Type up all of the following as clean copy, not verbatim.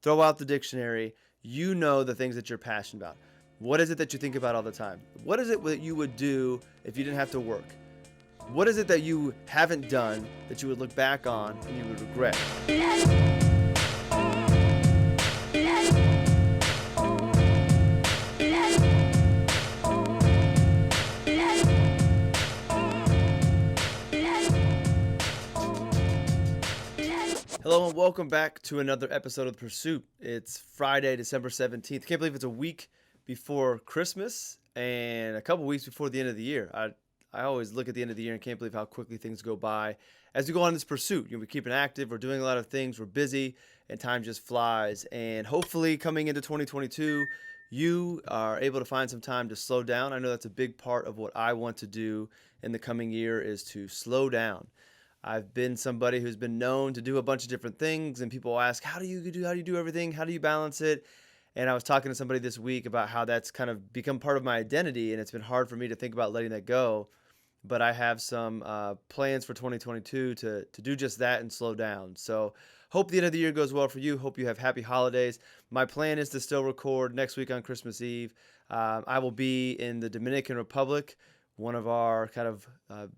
throw out the dictionary. You know the things that you're passionate about. What is it that you think about all the time? What is it that you would do if you didn't have to work? What is it that you haven't done that you would look back on and you would regret? Hello and welcome back to another episode of The Pursuit. It's Friday, December 17th. Can't believe it's a week before Christmas and a couple weeks before the end of the year. I always look at the end of the year and can't believe how quickly things go by as we go on this pursuit. We're keeping active, we're doing a lot of things, we're busy, and time just flies. And hopefully coming into 2022, you are able to find some time to slow down. I know that's a big part of what I want to do in the coming year is to slow down. I've been somebody who's been known to do a bunch of different things, and people ask, how do you do everything? How do you balance it? And I was talking to somebody this week about how that's kind of become part of my identity, and it's been hard for me to think about letting that go. But I have some plans for 2022 to do just that and slow down. So hope the end of the year goes well for you. Hope you have happy holidays. My plan is to still record next week on Christmas Eve. I will be in the Dominican Republic. One of our kind of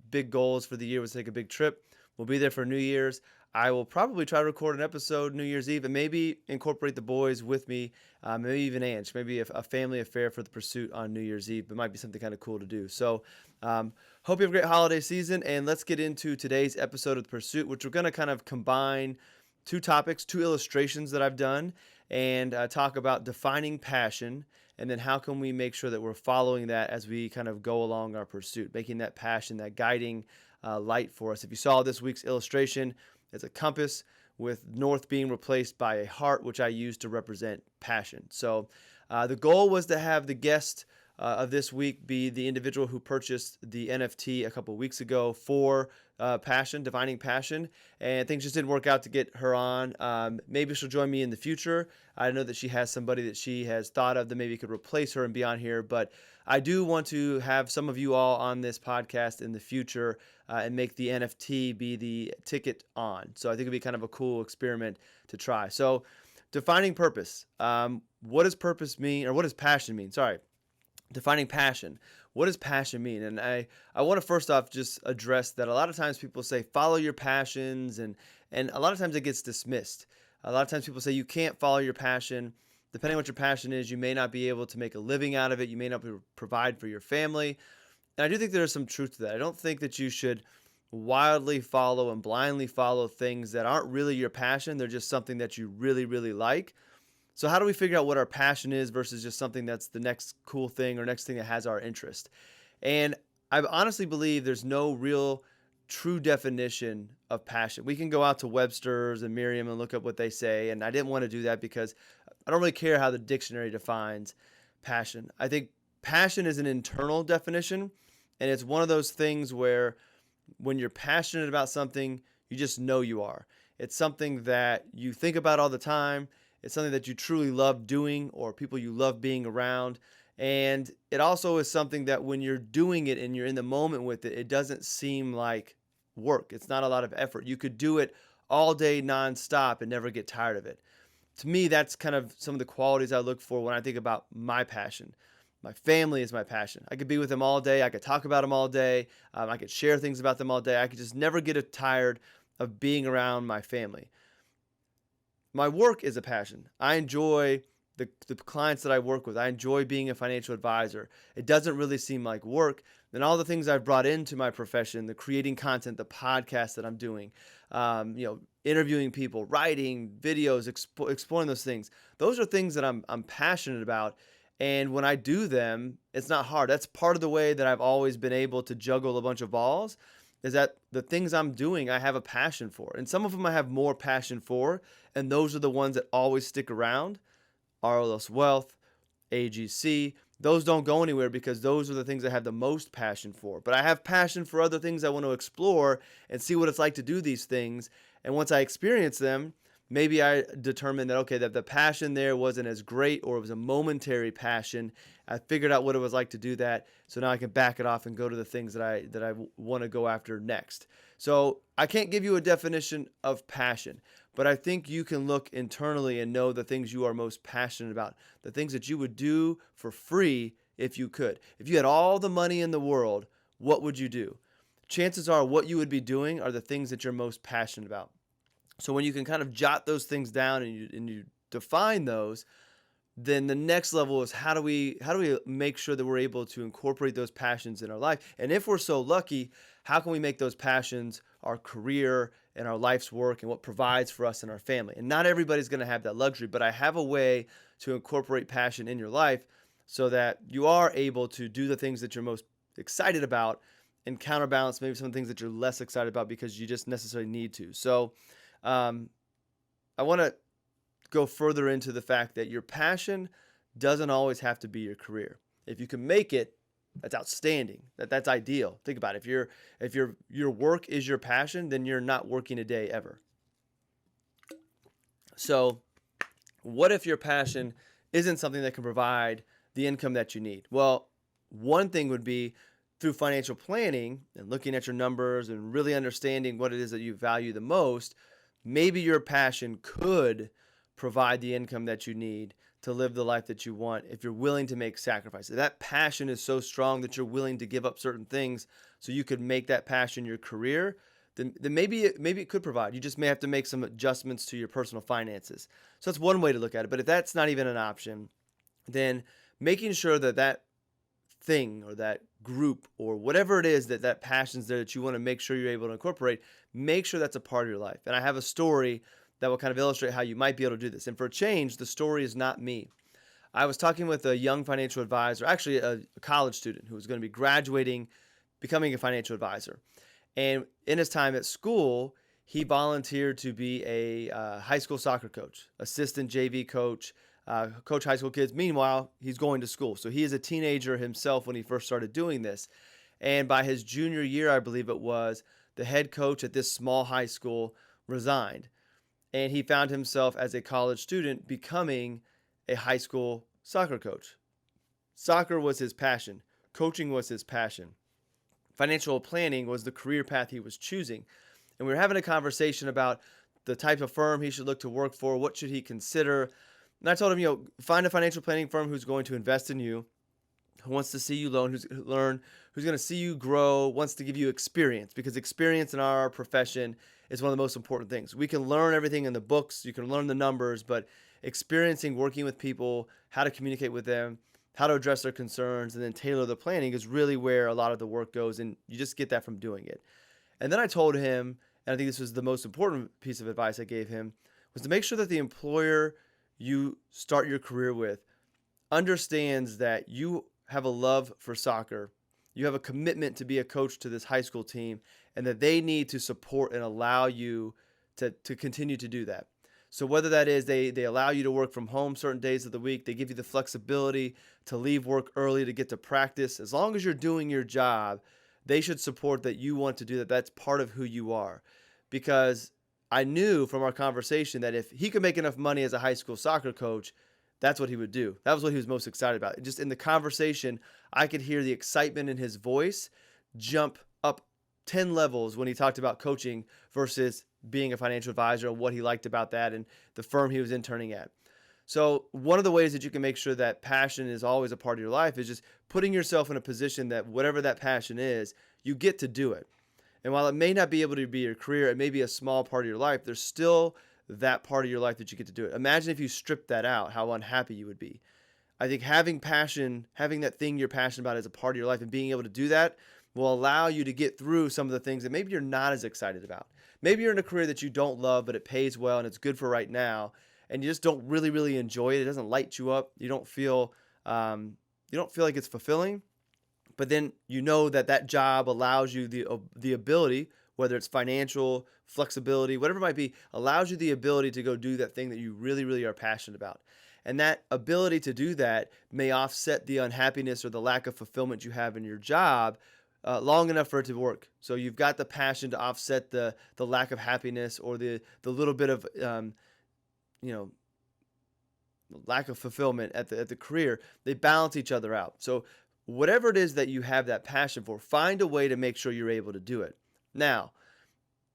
big goals for the year was to take a big trip. We'll be there for New Year's. I will probably try to record an episode New Year's Eve and maybe incorporate the boys with me, maybe even Ange, maybe a family affair for the pursuit on New Year's Eve. It might be something kind of cool to do. So hope you have a great holiday season, and let's get into today's episode of The Pursuit, which we're going to kind of combine two topics, two illustrations that I've done, and talk about defining passion, and then how can we make sure that we're following that as we kind of go along our pursuit, making that passion, that guiding light for us. If you saw this week's illustration, it's a compass with north being replaced by a heart, which I use to represent passion. So the goal was to have the guest of this week be the individual who purchased the NFT a couple of weeks ago for passion, defining passion, and things just didn't work out to get her on. Maybe she'll join me in the future. I know that she has somebody that she has thought of that maybe could replace her and be on here, but I do want to have some of you all on this podcast in the future and make the NFT be the ticket on. So I think it'd be kind of a cool experiment to try. So defining purpose. What does purpose mean, or what does passion mean? Sorry. Defining passion. What does passion mean? And I want to first off just address that a lot of times people say follow your passions, and a lot of times it gets dismissed. A lot of times people say you can't follow your passion. Depending on what your passion is, you may not be able to make a living out of it. You may not be able to provide for your family. And I do think there's some truth to that. I don't think that you should wildly follow and blindly follow things that aren't really your passion. They're just something that you really, really like. So how do we figure out what our passion is versus just something that's the next cool thing or next thing that has our interest? And I honestly believe there's no real true definition of passion. We can go out to Webster's and Merriam and look up what they say, and I didn't want to do that because I don't really care how the dictionary defines passion. I think passion is an internal definition, and it's one of those things where when you're passionate about something, you just know you are. It's something that you think about all the time. It's something that you truly love doing, or people you love being around. And it also is something that when you're doing it and you're in the moment with it, it doesn't seem like work. It's not a lot of effort. You could do it all day nonstop and never get tired of it. To me, that's kind of some of the qualities I look for when I think about my passion. My family is my passion. I could be with them all day. I could talk about them all day. I could share things about them all day. I could just never get tired of being around my family. My work is a passion. I enjoy the clients that I work with. I enjoy being a financial advisor. It doesn't really seem like work. And all the things I've brought into my profession, the creating content, the podcast that I'm doing, interviewing people, writing videos, exploring those things. Those are things that I'm passionate about. And when I do them, it's not hard. That's part of the way that I've always been able to juggle a bunch of balls, is that the things I'm doing, I have a passion for. And some of them I have more passion for, and those are the ones that always stick around. RLS Wealth, AGC, those don't go anywhere because those are the things I have the most passion for. But I have passion for other things I want to explore and see what it's like to do these things. And once I experience them, maybe I determined that, okay, that the passion there wasn't as great, or it was a momentary passion. I figured out what it was like to do that. So now I can back it off and go to the things that I want to go after next. So I can't give you a definition of passion, but I think you can look internally and know the things you are most passionate about, the things that you would do for free if you could. If you had all the money in the world, what would you do? Chances are what you would be doing are the things that you're most passionate about. So when you can kind of jot those things down and you define those, then the next level is how do we make sure that we're able to incorporate those passions in our life? And if we're so lucky, how can we make those passions our career and our life's work and what provides for us and our family? And not everybody's going to have that luxury, but I have a way to incorporate passion in your life so that you are able to do the things that you're most excited about and counterbalance maybe some things that you're less excited about because you just necessarily need to. So I want to go further into the fact that your passion doesn't always have to be your career. If you can make it, that's outstanding. That's ideal. Think about it. If your work is your passion, then you're not working a day ever. So, what if your passion isn't something that can provide the income that you need? Well, one thing would be through financial planning and looking at your numbers and really understanding what it is that you value the most, maybe your passion could provide the income that you need to live the life that you want if you're willing to make sacrifices. That passion is so strong that you're willing to give up certain things so you could make that passion your career, then maybe it could provide. You just may have to make some adjustments to your personal finances. So that's one way to look at it. But if that's not even an option, then making sure that that thing or that group or whatever it is that passion's there that you want to make sure you're able to incorporate, make sure that's a part of your life. And I have a story that will kind of illustrate how you might be able to do this. And for a change, the story is not me. I was talking with a young financial advisor, actually a college student who was going to be graduating, becoming a financial advisor. And in his time at school, he volunteered to be a high school soccer coach, assistant JV coach, coach high school kids. Meanwhile, he's going to school. So he is a teenager himself when he first started doing this. And by his junior year, I believe it was, the head coach at this small high school resigned. And he found himself as a college student becoming a high school soccer coach. Soccer was his passion. Coaching was his passion. Financial planning was the career path he was choosing. And we were having a conversation about the type of firm he should look to work for, what should he consider. And I told him, find a financial planning firm who's going to invest in you, who wants to see you who's going to see you grow, wants to give you experience, because experience in our profession is one of the most important things. We can learn everything in the books, you can learn the numbers, but experiencing working with people, how to communicate with them, how to address their concerns, and then tailor the planning is really where a lot of the work goes, and you just get that from doing it. And then I told him, and I think this was the most important piece of advice I gave him, was to make sure that the employer you start your career with understands that you have a love for soccer, you have a commitment to be a coach to this high school team, and that they need to support and allow you to continue to do that. So whether that is they allow you to work from home certain days of the week, they give you the flexibility to leave work early to get to practice, as long as you're doing your job, they should support that you want to do that. That's part of who you are. Because I knew from our conversation that if he could make enough money as a high school soccer coach, that's what he would do. That was what he was most excited about. Just in the conversation, I could hear the excitement in his voice jump up 10 levels when he talked about coaching versus being a financial advisor and what he liked about that and the firm he was interning at. So one of the ways that you can make sure that passion is always a part of your life is just putting yourself in a position that whatever that passion is, you get to do it. And while it may not be able to be your career, it may be a small part of your life, there's still that part of your life that you get to do it. Imagine if you stripped that out, how unhappy you would be. I think having passion, having that thing you're passionate about as a part of your life and being able to do that will allow you to get through some of the things that maybe you're not as excited about. Maybe you're in a career that you don't love, but it pays well and it's good for right now, and you just don't really enjoy it. It doesn't light you up. You don't feel like it's fulfilling. But then you know that job allows you the ability, whether it's financial, flexibility, whatever it might be, allows you the ability to go do that thing that you really are passionate about. And that ability to do that may offset the unhappiness or the lack of fulfillment you have in your job long enough for it to work. So you've got the passion to offset the lack of happiness or the little bit of lack of fulfillment at the career. They balance each other out. So whatever it is that you have that passion for, find a way to make sure you're able to do it. Now,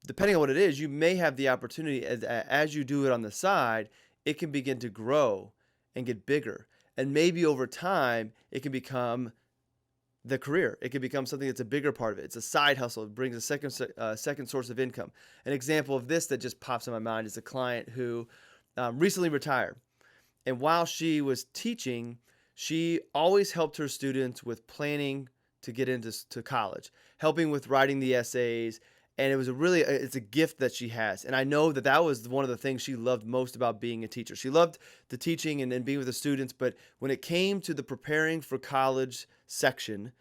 depending on what it is, you may have the opportunity as you do it on the side, it can begin to grow and get bigger. And maybe over time, it can become the career. It can become something that's a bigger part of it. It's a side hustle. It brings a second source of income. An example of this that just pops in my mind is a client who recently retired. And while she was teaching, she always helped her students with planning to get into college, helping with writing the essays. And it was it's a gift that she has. And I know that that was one of the things she loved most about being a teacher. She loved the teaching and being with the students. But when it came to the preparing for college section,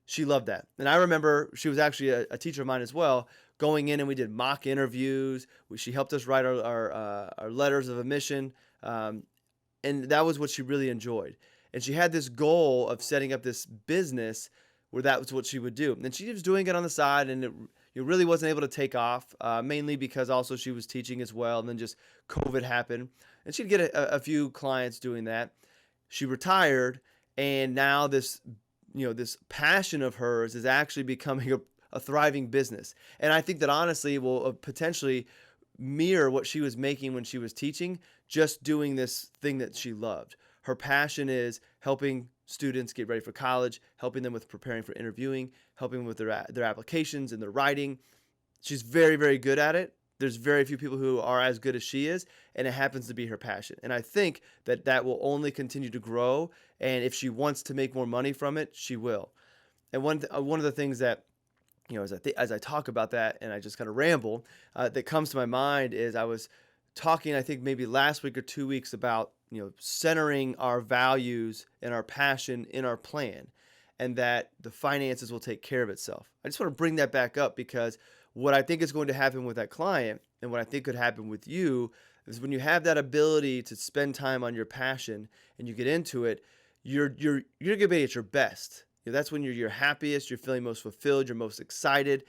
she loved that. And I remember she was actually a teacher of mine as well, going in and we did mock interviews. She helped us write our letters of admission. And that was what she really enjoyed. And she had this goal of setting up this business where that was what she would do. And she was doing it on the side, and it really wasn't able to take off, mainly because also she was teaching as well. And then just COVID happened. And she'd get a few clients doing that. She retired, and now this passion of hers is actually becoming a thriving business. And I think that honestly it will potentially mirror what she was making when she was teaching, just doing this thing that she loved. Her passion is helping students get ready for college, helping them with preparing for interviewing, helping them with their applications and their writing. She's very, very good at it. There's very few people who are as good as she is, and it happens to be her passion. And I think that that will only continue to grow, and if she wants to make more money from it, she will. And one of the things that, as I talk about that and I just kind of ramble, that comes to my mind is I was talking, I think maybe last week or 2 weeks, about centering our values and our passion in our plan, and that the finances will take care of itself. I just want to bring that back up because what I think is going to happen with that client and what I think could happen with you is when you have that ability to spend time on your passion and you get into it, you're going to be at your best. That's when you're happiest, you're feeling most fulfilled, you're most excited.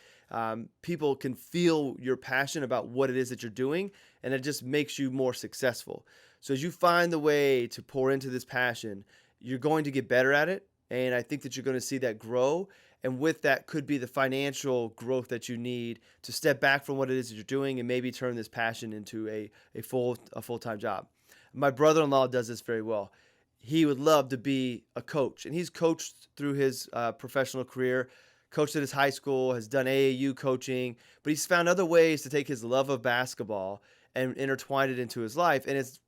People can feel your passion about what it is that you're doing, and it just makes you more successful. So as you find the way to pour into this passion, you're going to get better at it, and I think that you're going to see that grow. And with that could be the financial growth that you need to step back from what it is that you're doing and maybe turn this passion into a full-time job. My brother-in-law does this very well. He would love to be a coach, and he's coached through his professional career, coached at his high school, has done AAU coaching, but he's found other ways to take his love of basketball and intertwine it into his life, and it's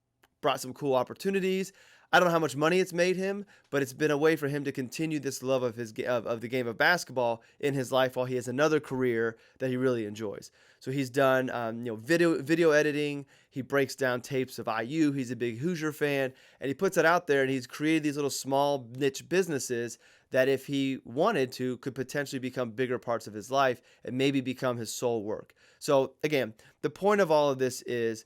brought some cool opportunities. I don't know how much money it's made him, but it's been a way for him to continue this love of the game of basketball in his life while he has another career that he really enjoys. So he's done video editing. He breaks down tapes of IU. He's a big Hoosier fan, and he puts it out there. And he's created these little small niche businesses that, if he wanted to, could potentially become bigger parts of his life and maybe become his sole work. So again, the point of all of this is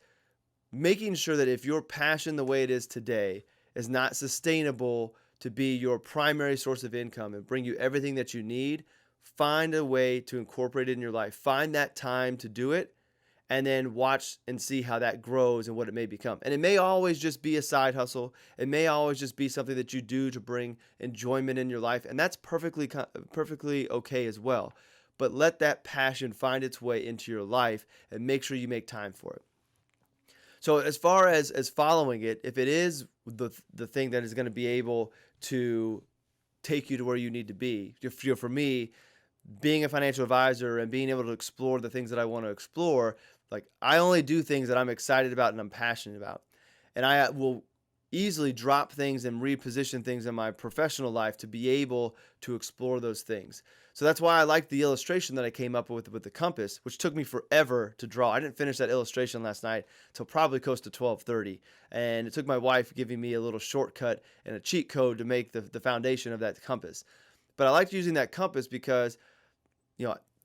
making sure that if your passion the way it is today is not sustainable to be your primary source of income and bring you everything that you need, find a way to incorporate it in your life. Find that time to do it, and then watch and see how that grows and what it may become. And it may always just be a side hustle. It may always just be something that you do to bring enjoyment in your life, and that's perfectly okay as well. But let that passion find its way into your life and make sure you make time for it. So as far as following it, if it is the thing that is going to be able to take you to where you need to be, for me, being a financial advisor and being able to explore the things that I want to explore, like, I only do things that I'm excited about and I'm passionate about. And I will easily drop things and reposition things in my professional life to be able to explore those things. So that's why I like the illustration that I came up with the compass, which took me forever to draw. I didn't finish that illustration last night till probably close to 12:30. And it took my wife giving me a little shortcut and a cheat code to make the foundation of that compass. But I liked using that compass because,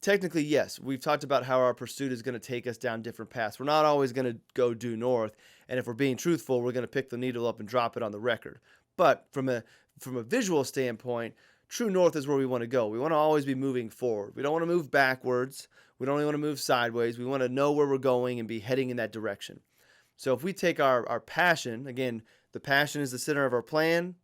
technically, yes, we've talked about how our pursuit is going to take us down different paths. We're not always going to go due north. And if we're being truthful, we're going to pick the needle up and drop it on the record. But from a visual standpoint, true north is where we want to go. We want to always be moving forward. We don't want to move backwards. We don't want to move sideways. We want to know where we're going and be heading in that direction. So if we take our passion, again, the passion is the center of our plan.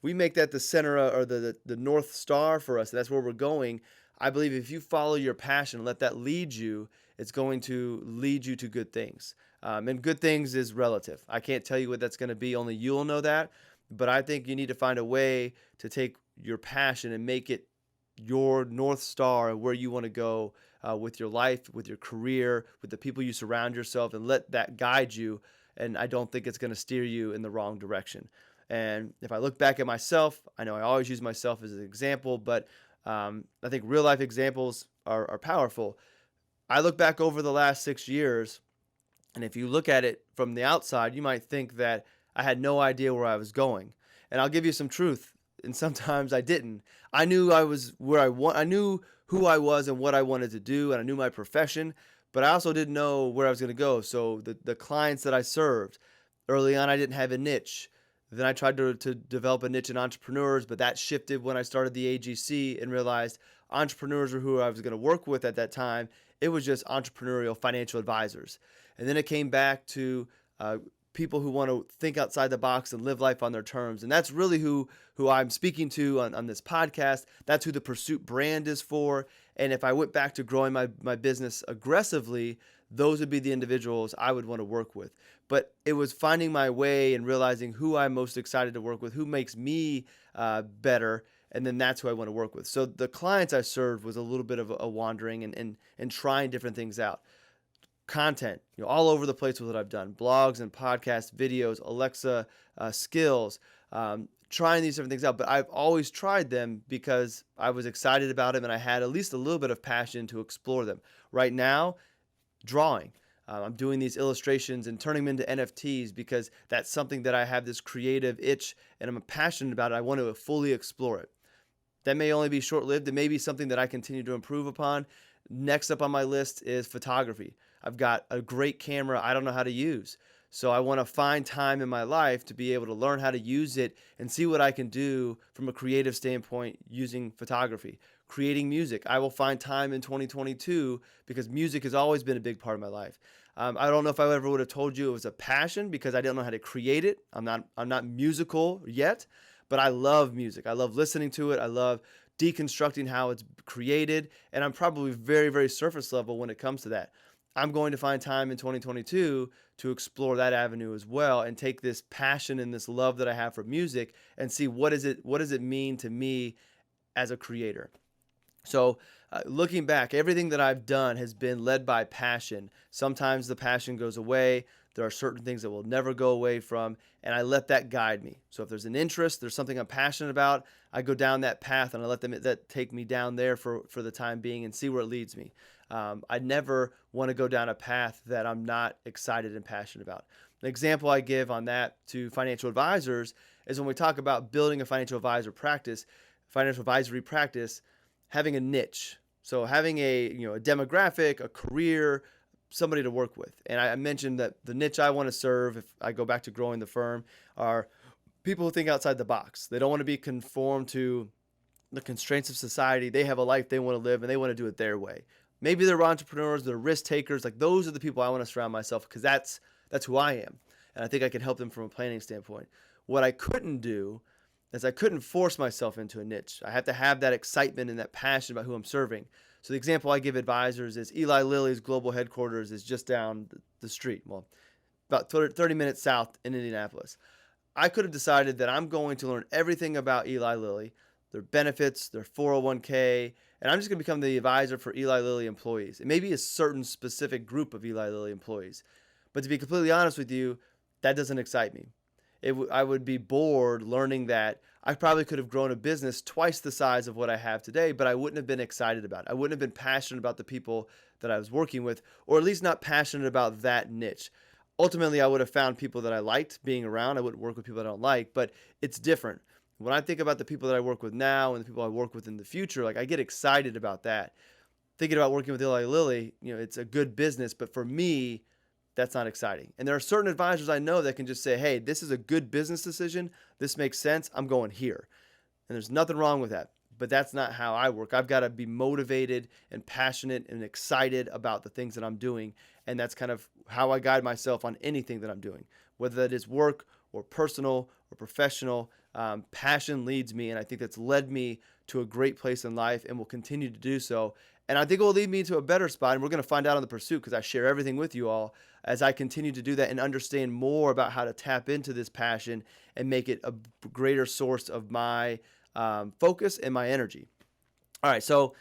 We make that the center or the North Star for us. That's where we're going. I believe if you follow your passion, let that lead you, it's going to lead you to good things. And good things is relative. I can't tell you what that's going to be. Only you'll know that. But I think you need to find a way to take your passion and make it your North Star and where you want to go with your life, with your career, with the people you surround yourself, and let that guide you. And I don't think it's going to steer you in the wrong direction. And if I look back at myself, I know I always use myself as an example, but I think real life examples are powerful. I look back over the last 6 years, and if you look at it from the outside, you might think that I had no idea where I was going. And I'll give you some truth. And sometimes I didn't. I knew I was where I knew who I was and what I wanted to do, and I knew my profession, but I also didn't know where I was going to go. So the clients that I served, early on, I didn't have a niche. Then I tried to develop a niche in entrepreneurs, but that shifted when I started the AGC and realized entrepreneurs were who I was going to work with at that time. It was just entrepreneurial financial advisors. And then it came back to people who want to think outside the box and live life on their terms. And that's really who I'm speaking to on this podcast. That's who the Pursuit brand is for. And if I went back to growing my business aggressively, those would be the individuals I would want to work with. But it was finding my way and realizing who I'm most excited to work with, who makes me better, and then that's who I want to work with. So the clients I served was a little bit of a wandering and trying different things out. Content, all over the place with what I've done, blogs and podcasts, videos, Alexa skills, trying these different things out. But I've always tried them because I was excited about them and I had at least a little bit of passion to explore them. Right now, drawing. I'm doing these illustrations and turning them into NFTs because that's something that I have this creative itch and I'm passionate about it. I want to fully explore it. That may only be short-lived. It may be something that I continue to improve upon. Next up on my list is photography. I've got a great camera I don't know how to use. So I want to find time in my life to be able to learn how to use it and see what I can do from a creative standpoint using photography. Creating music. I will find time in 2022 because music has always been a big part of my life. I don't know if I ever would have told you it was a passion because I didn't know how to create it. I'm not musical yet, but I love music. I love listening to it. I love deconstructing how it's created, and I'm probably very, very surface level when it comes to that. I'm going to find time in 2022 to explore that avenue as well and take this passion and this love that I have for music and see what does it mean to me as a creator. So looking back, everything that I've done has been led by passion. Sometimes the passion goes away. There are certain things that will never go away from, and I let that guide me. So if there's an interest, there's something I'm passionate about, I go down that path and I let that take me down there for the time being and see where it leads me. I never want to go down a path that I'm not excited and passionate about. An example I give on that to financial advisors is when we talk about building a financial advisory practice, having a niche. So having a demographic, a career, somebody to work with. And I mentioned that the niche I want to serve, if I go back to growing the firm, are people who think outside the box. They don't want to be conformed to the constraints of society. They have a life they want to live and they want to do it their way. Maybe they're entrepreneurs, they're risk takers. Like those are the people I want to surround myself because that's who I am. And I think I can help them from a planning standpoint. What I couldn't do is I couldn't force myself into a niche. I have to have that excitement and that passion about who I'm serving. So the example I give advisors is Eli Lilly's global headquarters is just down the street, well, about 30 minutes south in Indianapolis. I could have decided that I'm going to learn everything about Eli Lilly, their benefits, their 401k, and I'm just going to become the advisor for Eli Lilly employees. It may be a certain specific group of Eli Lilly employees. But to be completely honest with you, that doesn't excite me. I would be bored learning that I probably could have grown a business twice the size of what I have today, but I wouldn't have been excited about it. I wouldn't have been passionate about the people that I was working with, or at least not passionate about that niche. Ultimately, I would have found people that I liked being around. I wouldn't work with people I don't like, but it's different. When I think about the people that I work with now and the people I work with in the future, like I get excited about that. Thinking about working with Eli Lilly, it's a good business, but for me, that's not exciting. And there are certain advisors I know that can just say, hey, this is a good business decision. This makes sense. I'm going here. And there's nothing wrong with that. But that's not how I work. I've got to be motivated and passionate and excited about the things that I'm doing. And that's kind of how I guide myself on anything that I'm doing, whether that is work or personal or professional. Passion leads me. And I think that's led me to a great place in life and will continue to do so. And I think it will lead me to a better spot. And we're going to find out on the pursuit because I share everything with you all as I continue to do that and understand more about how to tap into this passion and make it a greater source of my focus and my energy. All right, so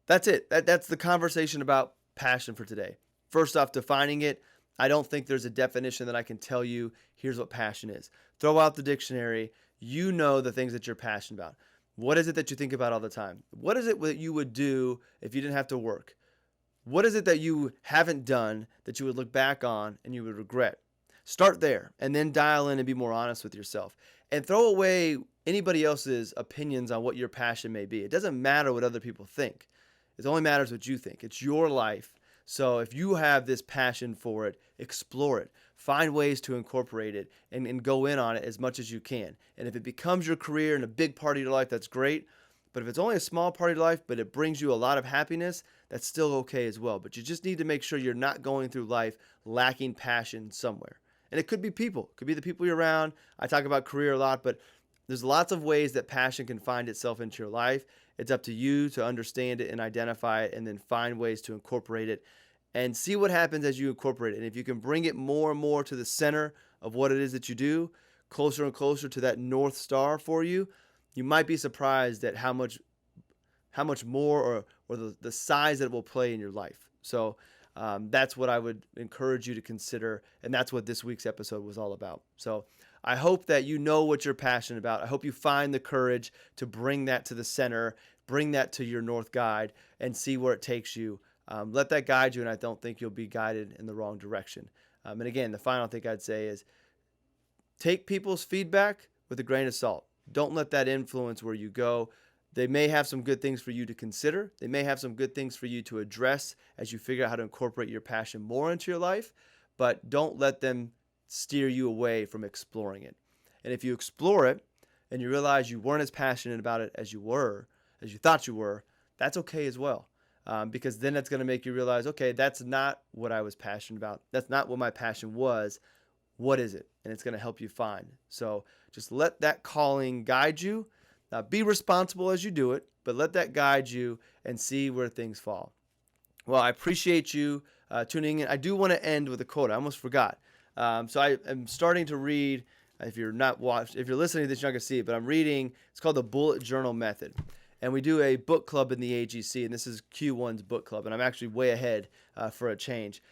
that's it. That's the conversation about passion for today. First off, defining it. I don't think there's a definition that I can tell you, here's what passion is. Throw out the dictionary. You know the things that you're passionate about. What is it that you think about all the time? What is it that you would do if you didn't have to work? What is it that you haven't done that you would look back on and you would regret? Start there and then dial in and be more honest with yourself. And throw away anybody else's opinions on what your passion may be. It doesn't matter what other people think. It only matters what you think. It's your life. So if you have this passion for it, explore it. Find ways to incorporate it and go in on it as much as you can. And if it becomes your career and a big part of your life, that's great. But if it's only a small part of your life, but it brings you a lot of happiness, that's still okay as well. But you just need to make sure you're not going through life lacking passion somewhere. And it could be people. It could be the people you're around. I talk about career a lot, but there's lots of ways that passion can find itself into your life. It's up to you to understand it and identify it and then find ways to incorporate it and see what happens as you incorporate it. And if you can bring it more and more to the center of what it is that you do, closer and closer to that North Star for you, you might be surprised at how much more or the size that it will play in your life. So that's what I would encourage you to consider. And that's what this week's episode was all about. So I hope that you know what you're passionate about. I hope you find the courage to bring that to the center, bring that to your North Guide, and see where it takes you. Let that guide you, and I don't think you'll be guided in the wrong direction. And again, the final thing I'd say is take people's feedback with a grain of salt. Don't let that influence where you go. They may have some good things for you to consider. They may have some good things for you to address as you figure out how to incorporate your passion more into your life, but don't let them steer you away from exploring it. And if you explore it and you realize you weren't as passionate about it as you thought you were, that's okay as well. Because then it's going to make you realize, okay, that's not what I was passionate about. That's not what my passion was. What is it? And it's going to help you find. So just let that calling guide you. Be responsible as you do it, but let that guide you and see where things fall. Well, I appreciate you tuning in. I do want to end with a quote. I almost forgot. So I am starting to read. If you're listening to this, you're not going to see it, but I'm reading. It's called the Bullet Journal Method. And we do a book club in the AGC, and this is Q1's book club, and I'm actually way ahead for a change.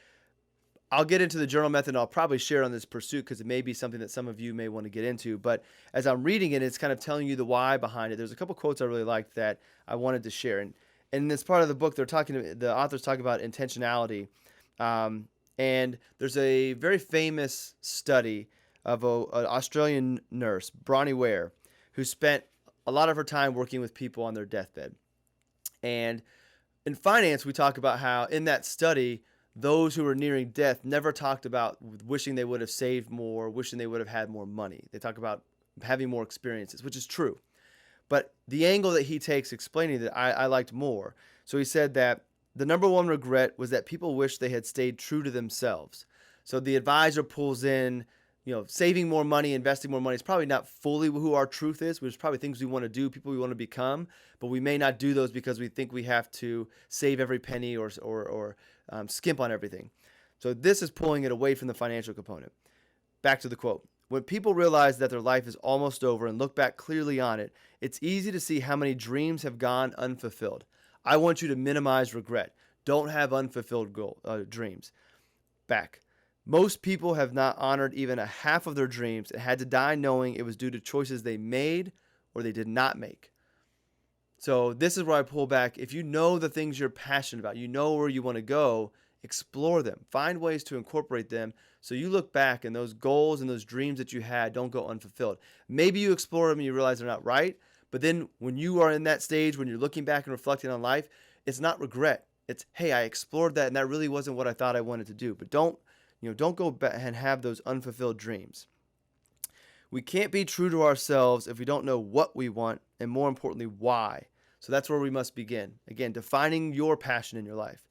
I'll get into the journal method, and I'll probably share on this pursuit because it may be something that some of you may want to get into. But as I'm reading it, it's kind of telling you the why behind it. There's a couple quotes I really liked that I wanted to share. And in this part of the book, the author's talking about intentionality. And there's a very famous study of an Australian nurse, Bronnie Ware, who spent a lot of her time working with people on their deathbed. And in finance, we talk about how in that study, those who were nearing death never talked about wishing they would have saved more, wishing they would have had more money. They talk about having more experiences, which is true. But the angle that he takes explaining that I liked more. So he said that the number one regret was that people wish they had stayed true to themselves. So the advisor pulls in, saving more money, investing more money is probably not fully who our truth is. There's probably things we want to do, people we want to become, but we may not do those because we think we have to save every penny or skimp on everything. So this is pulling it away from the financial component. Back to the quote. When people realize that their life is almost over and look back clearly on it, it's easy to see how many dreams have gone unfulfilled. I want you to minimize regret. Don't have unfulfilled dreams. Back. Most people have not honored even a half of their dreams and had to die knowing it was due to choices they made or they did not make. So this is where I pull back. If you know the things you're passionate about, you know where you want to go, explore them. Find ways to incorporate them so you look back and those goals and those dreams that you had don't go unfulfilled. Maybe you explore them and you realize they're not right, but then when you are in that stage, when you're looking back and reflecting on life, it's not regret. It's, hey, I explored that and that really wasn't what I thought I wanted to do. But don't go back and have those unfulfilled dreams. We can't be true to ourselves if we don't know what we want and, more importantly, why. So that's where we must begin. Again, defining your passion in your life.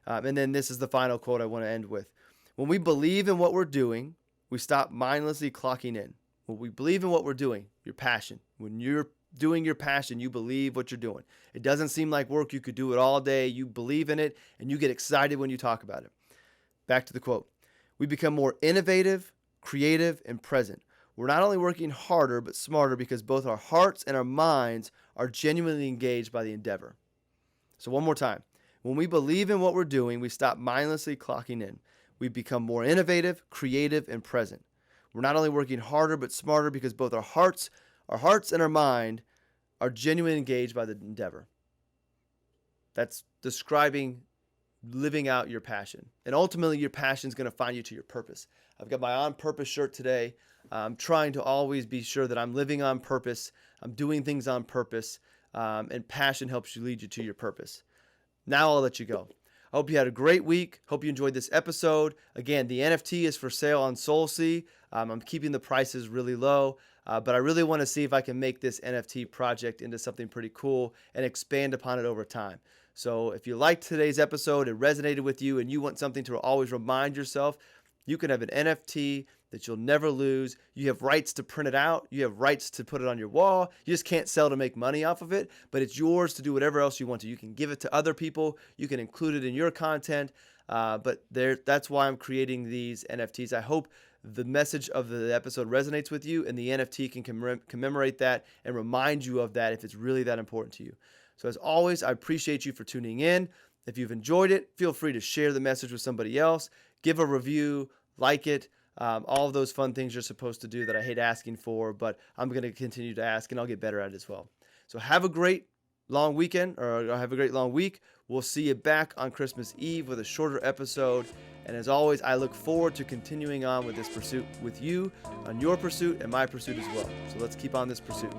And then this is the final quote I want to end with. When we believe in what we're doing, we stop mindlessly clocking in. When we believe in what we're doing, your passion. When you're doing your passion, you believe what you're doing. It doesn't seem like work. You could do it all day. You believe in it, and you get excited when you talk about it. Back to the quote. We become more innovative, creative, and present. We're not only working harder, but smarter because both our hearts and our minds are genuinely engaged by the endeavor. So one more time. When we believe in what we're doing, we stop mindlessly clocking in. We become more innovative, creative, and present. We're not only working harder, but smarter because both our hearts and our mind are genuinely engaged by the endeavor. That's describing living out your passion. And ultimately, your passion is going to find you to your purpose. I've got my On Purpose shirt today. I'm trying to always be sure that I'm living on purpose. I'm doing things on purpose. And passion helps you lead you to your purpose. Now I'll let you go. I hope you had a great week. Hope you enjoyed this episode. Again, the NFT is for sale on SoulSea. I'm keeping the prices really low, but I really want to see if I can make this NFT project into something pretty cool and expand upon it over time. So if you liked today's episode, it resonated with you, and you want something to always remind yourself, you can have an NFT that you'll never lose. You have rights to print it out. You have rights to put it on your wall. You just can't sell to make money off of it, but it's yours to do whatever else you want to. You can give it to other people. You can include it in your content, but that's why I'm creating these NFTs. I hope the message of the episode resonates with you, and the NFT can commemorate that and remind you of that if it's really that important to you. So as always, I appreciate you for tuning in. If you've enjoyed it, feel free to share the message with somebody else. Give a review, like it, all of those fun things you're supposed to do that I hate asking for, but I'm going to continue to ask, and I'll get better at it as well. So have a great long weekend, or have a great long week. We'll see you back on Christmas Eve with a shorter episode. And as always, I look forward to continuing on with this pursuit with you on your pursuit and my pursuit as well. So let's keep on this pursuit.